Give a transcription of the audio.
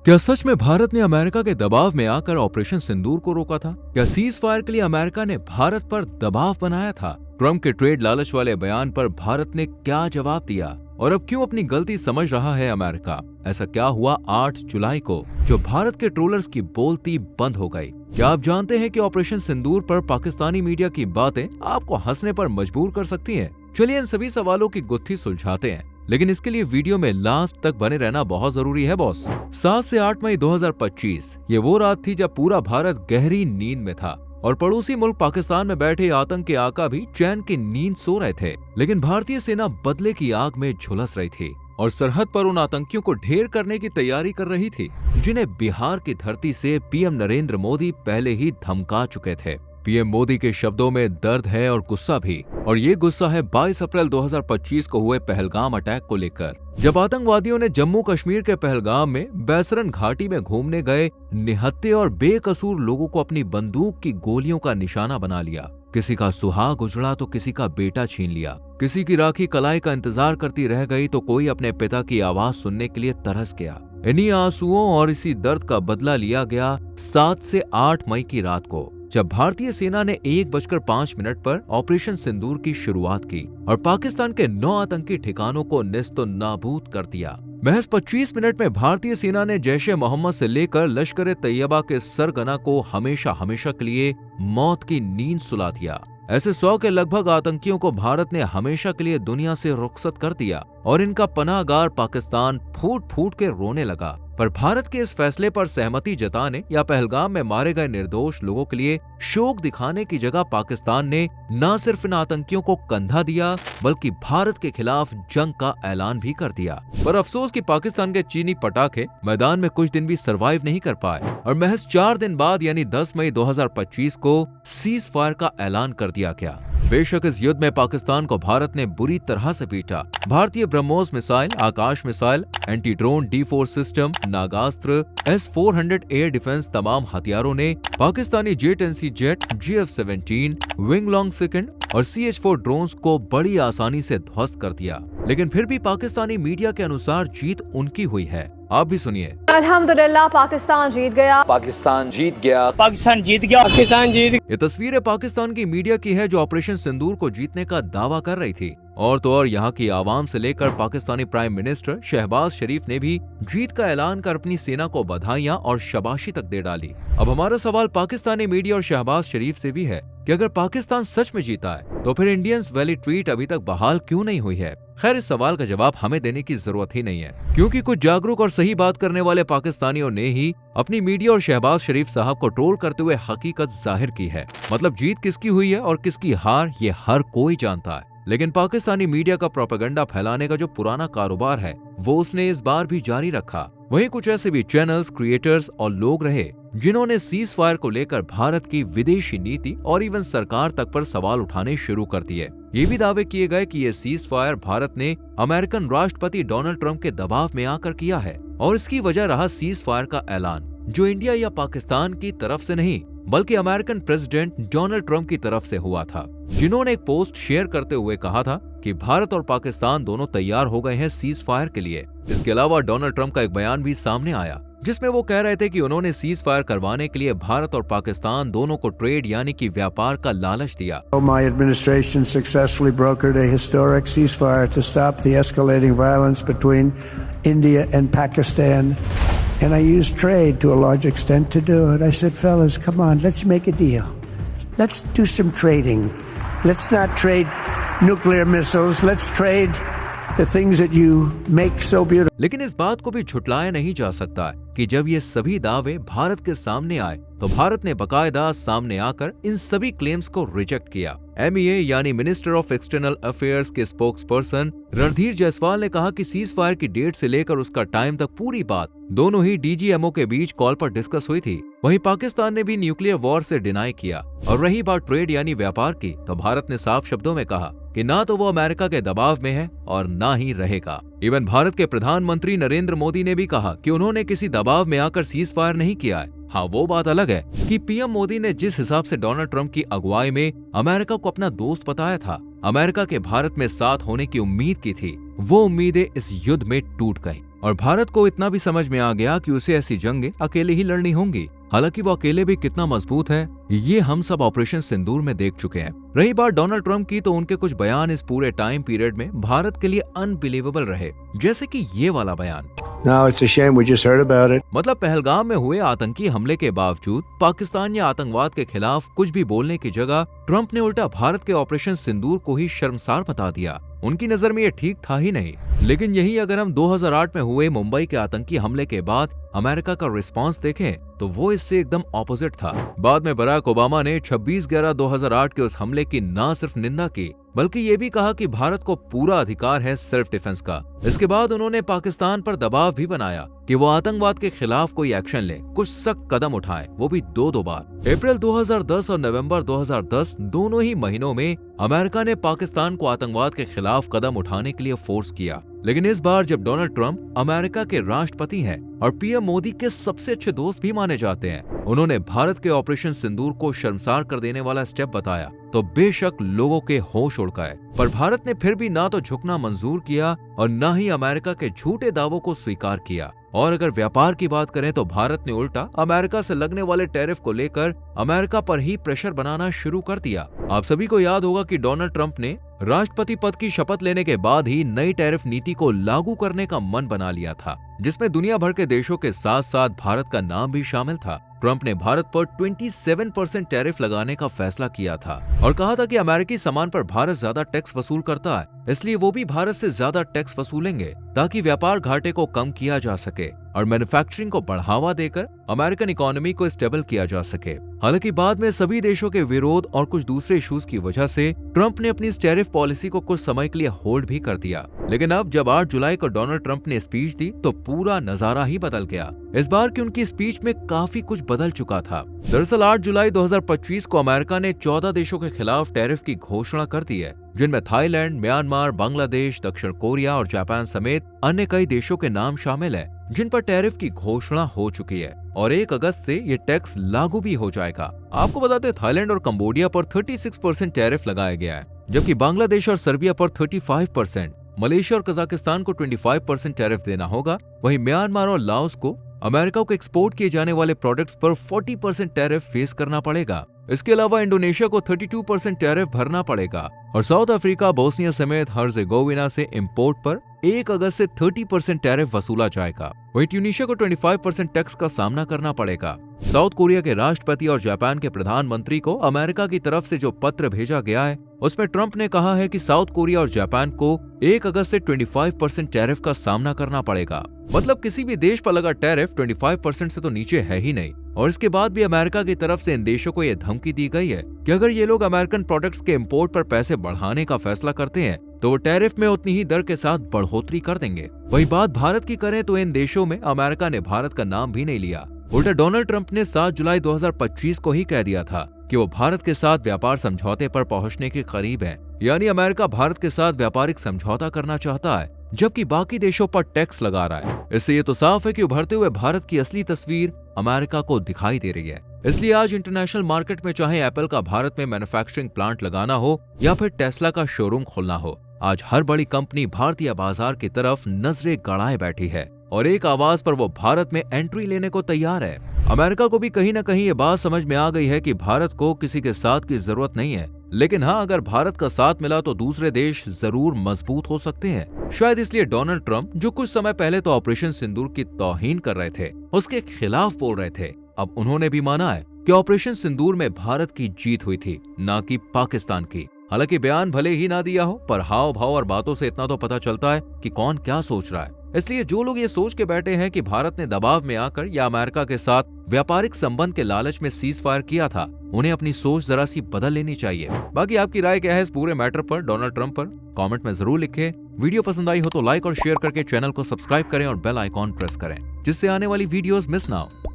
क्या सच में भारत ने अमेरिका के दबाव में आकर ऑपरेशन सिंदूर को रोका था? क्या सीज फायर के लिए अमेरिका ने भारत पर दबाव बनाया था? ट्रंप के ट्रेड लालच वाले बयान पर भारत ने क्या जवाब दिया? और अब क्यों अपनी गलती समझ रहा है अमेरिका? ऐसा क्या हुआ 8 जुलाई को जो भारत के ट्रोलर्स की बोलती बंद हो गई? क्या आप जानते हैं कि ऑपरेशन सिंदूर पर पाकिस्तानी मीडिया की बातें आपको हंसने पर मजबूर कर सकती हैं? चलिए इन सभी सवालों की गुत्थी सुलझाते हैं, लेकिन इसके लिए वीडियो में लास्ट तक बने रहना बहुत जरूरी है बॉस। 7 से 8 मई 2025 ये वो रात थी जब पूरा भारत गहरी नींद में था और पड़ोसी मुल्क पाकिस्तान में बैठे आतंक के आका भी चैन की नींद सो रहे थे। लेकिन भारतीय सेना बदले की आग में झुलस रही थी और सरहद पर उन आतंकियों को ढेर करने की तैयारी कर रही थी जिन्हें बिहार की धरती से पीएम नरेंद्र मोदी पहले ही धमका चुके थे। पीएम मोदी के शब्दों में दर्द है और गुस्सा भी, और ये गुस्सा है 22 अप्रैल 2025 को हुए पहलगाम अटैक को लेकर, जब आतंकवादियों ने जम्मू कश्मीर के पहलगाम में बैसरन घाटी में घूमने गए निहत्थे और बेकसूर लोगों को अपनी बंदूक की गोलियों का निशाना बना लिया। किसी का सुहाग उजड़ा तो किसी का बेटा छीन लिया, किसी की राखी कलाई का इंतजार करती रह गई तो कोई अपने पिता की आवाज सुनने के लिए तरस गया। इन्हीं आंसुओं और इसी दर्द का बदला लिया गया 7 से 8 मई की रात को, जब भारतीय सेना ने 1:05 पर ऑपरेशन सिंदूर की शुरुआत की और पाकिस्तान के 9 आतंकी ठिकानों को नेस्तो नाबूद कर दिया। महज 25 मिनट में भारतीय सेना ने जैश-ए मोहम्मद से लेकर लश्कर-ए-तैयबा के सरगना को हमेशा हमेशा के लिए मौत की नींद सुला दिया। ऐसे 100 के लगभग आतंकियों को भारत ने हमेशा के लिए दुनिया से रुखसत कर दिया और इनका पनाहगार पाकिस्तान फूट फूट के रोने लगा। पर भारत के इस फैसले पर सहमति जताने या पहलगाम में मारे गए निर्दोष लोगों के लिए शोक दिखाने की जगह पाकिस्तान ने न सिर्फ इन आतंकियों को कंधा दिया बल्कि भारत के खिलाफ जंग का ऐलान भी कर दिया। पर अफसोस कि पाकिस्तान के चीनी पटाखे मैदान में कुछ दिन भी सरवाइव नहीं कर पाए और महज 4 दिन बाद यानी 10 मई 2025 को सीज फायर का ऐलान कर दिया गया। बेशक इस युद्ध में पाकिस्तान को भारत ने बुरी तरह से पीटा। भारतीय BrahMos missile, Akash missile, anti drone D4 system, Nagastra, S-400 air defence तमाम हथियारों ने पाकिस्तानी जेट-एनसी jet, GF-17, wing long second और CH-4 ड्रोन्स को बड़ी आसानी से ध्वस्त कर दिया। लेकिन फिर भी पाकिस्तानी मीडिया के अनुसार जीत उनकी हुई है। आप भी सुनिए। अल्हम्दुलिल्लाह पाकिस्तान जीत गया, पाकिस्तान जीत गया, पाकिस्तान जीत गया, पाकिस्तान जीत। ये तस्वीरें पाकिस्तान की मीडिया की है जो ऑपरेशन सिंदूर को जीतने का दावा कर रही थी। और तो और यहाँ की आवाम से लेकर पाकिस्तानी प्राइम मिनिस्टर शहबाज शरीफ ने भी जीत का ऐलान कर अपनी सेना को बधाइयां और शाबाशी तक दे डाली। अब हमारा सवाल पाकिस्तानी मीडिया और शहबाज शरीफ से भी है कि अगर पाकिस्तान सच में जीता है तो फिर इंडियंस वैली ट्वीट अभी तक बहाल क्यों नहीं हुई है? खैर इस सवाल का जवाब हमें देने की जरूरत ही नहीं है, क्योंकि कुछ जागरूक और सही बात करने वाले पाकिस्तानियों ने ही अपनी मीडिया और शहबाज शरीफ साहब को ट्रोल करते हुए हकीकत जाहिर की है। मतलब जीत किसकी हुई है और किसकी हार ये हर कोई जानता है, लेकिन पाकिस्तानी मीडिया का प्रोपेगेंडा फैलाने का जो पुराना कारोबार है वो उसने इस बार भी जारी रखा। वहीं कुछ ऐसे भी चैनल्स, क्रिएटर्स और लोग रहे जिन्होंने सीज फायर को लेकर भारत की विदेशी नीति और इवन सरकार तक पर सवाल उठाने शुरू कर दिए। ये भी दावे किए गए कि ये सीज फायर भारत ने अमेरिकन राष्ट्रपति डोनाल्ड ट्रंप के दबाव में आकर किया है और इसकी वजह रहा सीज फायर का ऐलान, जो इंडिया या पाकिस्तान की तरफ से नहीं बल्कि अमेरिकन प्रेसिडेंट डोनाल्ड ट्रंप की तरफ से हुआ था, जिन्होंने एक पोस्ट शेयर करते हुए कहा था कि भारत और पाकिस्तान दोनों तैयार हो गए हैं सीज फायर के लिए। इसके अलावा डोनाल्ड ट्रंप का एक बयान भी सामने आया जिसमें वो कह रहे थे कि उन्होंने सीज फायर करवाने के लिए भारत और पाकिस्तान दोनों को ट्रेड यानी कि व्यापार का लालच दिया। My administration successfully brokered a historic ceasefire to stop the escalating violence between India and Pakistan. And I used trade to a large extent to do it. I said, fellas, come on, let's make a deal. Let's do some trading. Let's not trade nuclear missiles. Let's trade the things that you make so beautiful. लेकिन इस बात को भी झुटलाया नहीं जा सकता कि जब ये सभी दावे भारत के सामने आए तो भारत ने बकायदा सामने आकर इन सभी क्लेम्स को रिजेक्ट किया। MEA यानी मिनिस्टर ऑफ एक्सटर्नल अफेयर्स के स्पोक्स पर्सन रणधीर जायसवाल ने कहा कि सीज फायर की डेट से लेकर उसका टाइम तक पूरी बात दोनों ही DGMO के बीच कॉल पर डिस्कस हुई थी। वहीं पाकिस्तान ने भी न्यूक्लियर वॉर से डिनाई किया। और रही बात ट्रेड यानी व्यापार की, तो भारत ने साफ शब्दों में कहा कि ना तो वो अमेरिका के दबाव में है और ना ही रहेगा। इवन भारत के प्रधानमंत्री नरेंद्र मोदी ने भी कहा कि उन्होंने किसी दबाव में आकर सीज फायर नहीं किया है। हाँ, वो बात अलग है कि पीएम मोदी ने जिस हिसाब से डोनाल्ड ट्रंप की अगुवाई में अमेरिका को अपना दोस्त बताया था, अमेरिका के भारत में साथ होने की उम्मीद की थी, वो उम्मीदें इस युद्ध में टूट गईं। और भारत को इतना भी समझ में आ गया कि उसे ऐसी जंगें अकेले ही लड़नी होंगी। हालांकि वो अकेले भी कितना मजबूत है ये हम सब ऑपरेशन सिंदूर में देख चुके हैं। रही बात डोनाल्ड ट्रंप की, तो उनके कुछ बयान इस पूरे टाइम पीरियड में भारत के लिए अनबिलीवेबल रहे, जैसे कि ये वाला बयान। No, it's a shame we just heard about it. मतलब पहलगाम में हुए आतंकी हमले के बावजूद पाकिस्तान या आतंकवाद के खिलाफ कुछ भी बोलने की जगह ट्रंप ने उल्टा भारत के ऑपरेशन सिंदूर को ही शर्मसार बता दिया। उनकी नजर में ये ठीक था ही नहीं। लेकिन यही अगर हम 2008 में हुए मुंबई के आतंकी हमले के बाद अमेरिका का रिस्पांस देखें तो वो इससे एकदम ऑपोजिट था। बाद में बराक ओबामा ने 26/11/2008 के उस हमले की न सिर्फ निंदा की बल्कि ये भी कहा कि भारत को पूरा अधिकार है सेल्फ डिफेंस का। इसके बाद उन्होंने पाकिस्तान पर दबाव भी बनाया कि वो आतंकवाद के खिलाफ कोई एक्शन ले, कुछ सख्त कदम उठाए, वो भी दो बार। अप्रैल 2010 और नवंबर 2010 दोनों ही महीनों में अमेरिका ने पाकिस्तान को आतंकवाद के खिलाफ कदम उठाने के लिए फोर्स किया। लेकिन इस बार जब डोनाल्ड ट्रंप अमेरिका के राष्ट्रपति हैं और पीएम मोदी के सबसे अच्छे दोस्त भी माने जाते हैं, उन्होंने भारत के ऑपरेशन सिंदूर को शर्मसार कर देने वाला स्टेप बताया तो बेशक लोगों के होश उड़ गए। पर भारत ने फिर भी ना तो झुकना मंजूर किया और ना ही अमेरिका के झूठे दावों को स्वीकार किया। और अगर व्यापार की बात करें तो भारत ने उल्टा अमेरिका से लगने वाले टैरिफ को लेकर अमेरिका पर ही प्रेशर बनाना शुरू कर दिया। आप सभी को याद होगा कि डोनाल्ड ट्रंप ने राष्ट्रपति पद की शपथ लेने के बाद ही नई टैरिफ नीति को लागू करने का मन बना लिया था, जिसमें दुनिया भर के देशों के साथ साथ भारत का नाम भी शामिल था। ट्रंप ने भारत पर 27% टैरिफ लगाने का फैसला किया था और कहा था कि अमेरिकी सामान पर भारत ज्यादा टैक्स वसूल करता है, इसलिए वो भी भारत से ज्यादा टैक्स वसूलेंगे ताकि व्यापार घाटे को कम किया जा सके और मैन्युफैक्चरिंग को बढ़ावा देकर अमेरिकन इकोनॉमी को स्टेबल किया जा सके। हालांकि बाद में सभी देशों के विरोध और कुछ दूसरे इश्यूज की वजह से ट्रंप ने अपनी टैरिफ पॉलिसी को कुछ समय के लिए होल्ड भी कर दिया। लेकिन अब जब 8 जुलाई को डोनाल्ड ट्रंप ने स्पीच दी तो पूरा नजारा ही बदल गया। इस बार की उनकी स्पीच में काफी कुछ बदल चुका था। दरअसल 8 जुलाई 2025 को अमेरिका ने 14 देशों के खिलाफ टैरिफ की घोषणा कर दी है, जिनमें थाईलैंड, म्यांमार, बांग्लादेश, दक्षिण कोरिया और जापान समेत अन्य कई देशों के नाम शामिल है, जिन पर टैरिफ की घोषणा हो चुकी है और 1 अगस्त से ये टैक्स लागू भी हो जाएगा। आपको बताते थाईलैंड और कंबोडिया पर 36% टैरिफ लगाया गया है, जबकि बांग्लादेश और सर्बिया पर 35%, मलेशिया और कजाकिस्तान को 25% टैरिफ देना होगा। वहीं म्यांमार और लाओस को अमेरिका को एक्सपोर्ट किए जाने वाले प्रोडक्ट्स पर 40% टैरिफ फेस करना पड़ेगा। इसके अलावा इंडोनेशिया को 32% टैरिफ भरना पड़ेगा और साउथ अफ्रीका, बोस्निया समेत हर्जेगोविना से इंपोर्ट पर 1 अगस्त से 30% टैरिफ वसूला जाएगा। वहीं ट्यूनीशिया को 25% टैक्स का सामना करना पड़ेगा। साउथ कोरिया के राष्ट्रपति और जापान के प्रधानमंत्री को अमेरिका की तरफ से जो पत्र भेजा गया है उसमें ट्रंप ने कहा है कि साउथ कोरिया और जापान को 1 अगस्त से 25% टैरिफ का सामना करना पड़ेगा। मतलब किसी भी देश पर लगा टैरिफ 25% से तो नीचे है ही नहीं। और इसके बाद भी अमेरिका की तरफ से इन देशों को यह धमकी दी गई है कि अगर ये लोग अमेरिकन प्रोडक्ट्स के इंपोर्ट पर पैसे बढ़ाने का फैसला करते हैं तो वो टैरिफ में उतनी ही दर के साथ बढ़ोतरी कर देंगे। वही बात भारत की करें तो इन देशों में अमेरिका ने भारत का नाम भी नहीं लिया। उल्टा डोनाल्ड ट्रंप ने 7 जुलाई 2025 को ही कह दिया था कि वो भारत के साथ व्यापार समझौते पर पहुंचने के करीब है, यानी अमेरिका भारत के साथ व्यापारिक समझौता करना चाहता है जबकि बाकी देशों पर टैक्स लगा रहा है। इससे ये तो साफ है कि उभरते हुए भारत की असली तस्वीर अमेरिका को दिखाई दे रही है। इसलिए आज इंटरनेशनल मार्केट में चाहे एप्पल का भारत में मैन्युफैक्चरिंग प्लांट लगाना हो या फिर टेस्ला का शोरूम खोलना हो, आज हर बड़ी कंपनी भारतीय बाजार की तरफ नजरें गड़ाए बैठी है और एक आवाज पर वो भारत में एंट्री लेने को तैयार है। अमेरिका को भी कहीं न कहीं ये बात समझ में आ गई है कि भारत को किसी के साथ की जरूरत नहीं है, लेकिन हाँ, अगर भारत का साथ मिला तो दूसरे देश जरूर मजबूत हो सकते हैं। शायद इसलिए डोनाल्ड ट्रंप, जो कुछ समय पहले तो ऑपरेशन सिंदूर की तौहीन कर रहे थे, उसके खिलाफ बोल रहे थे, अब उन्होंने भी माना है कि ऑपरेशन सिंदूर में भारत की जीत हुई थी, ना कि पाकिस्तान की। हालांकि बयान भले ही ना दिया हो, पर हाव भाव और बातों से इतना तो पता चलता है कि कौन क्या सोच रहा है। इसलिए जो लोग ये सोच के बैठे हैं कि भारत ने दबाव में आकर या अमेरिका के साथ व्यापारिक संबंध के लालच में सीज फायर किया था, उन्हें अपनी सोच जरा सी बदल लेनी चाहिए। बाकी आपकी राय क्या है इस पूरे मैटर पर, डोनाल्ड ट्रंप पर? कमेंट में जरूर लिखें। वीडियो पसंद आई हो तो लाइक और शेयर करके चैनल को सब्सक्राइब करें और बेल आइकॉन प्रेस करें, जिससे आने वाली वीडियोस मिस ना हो।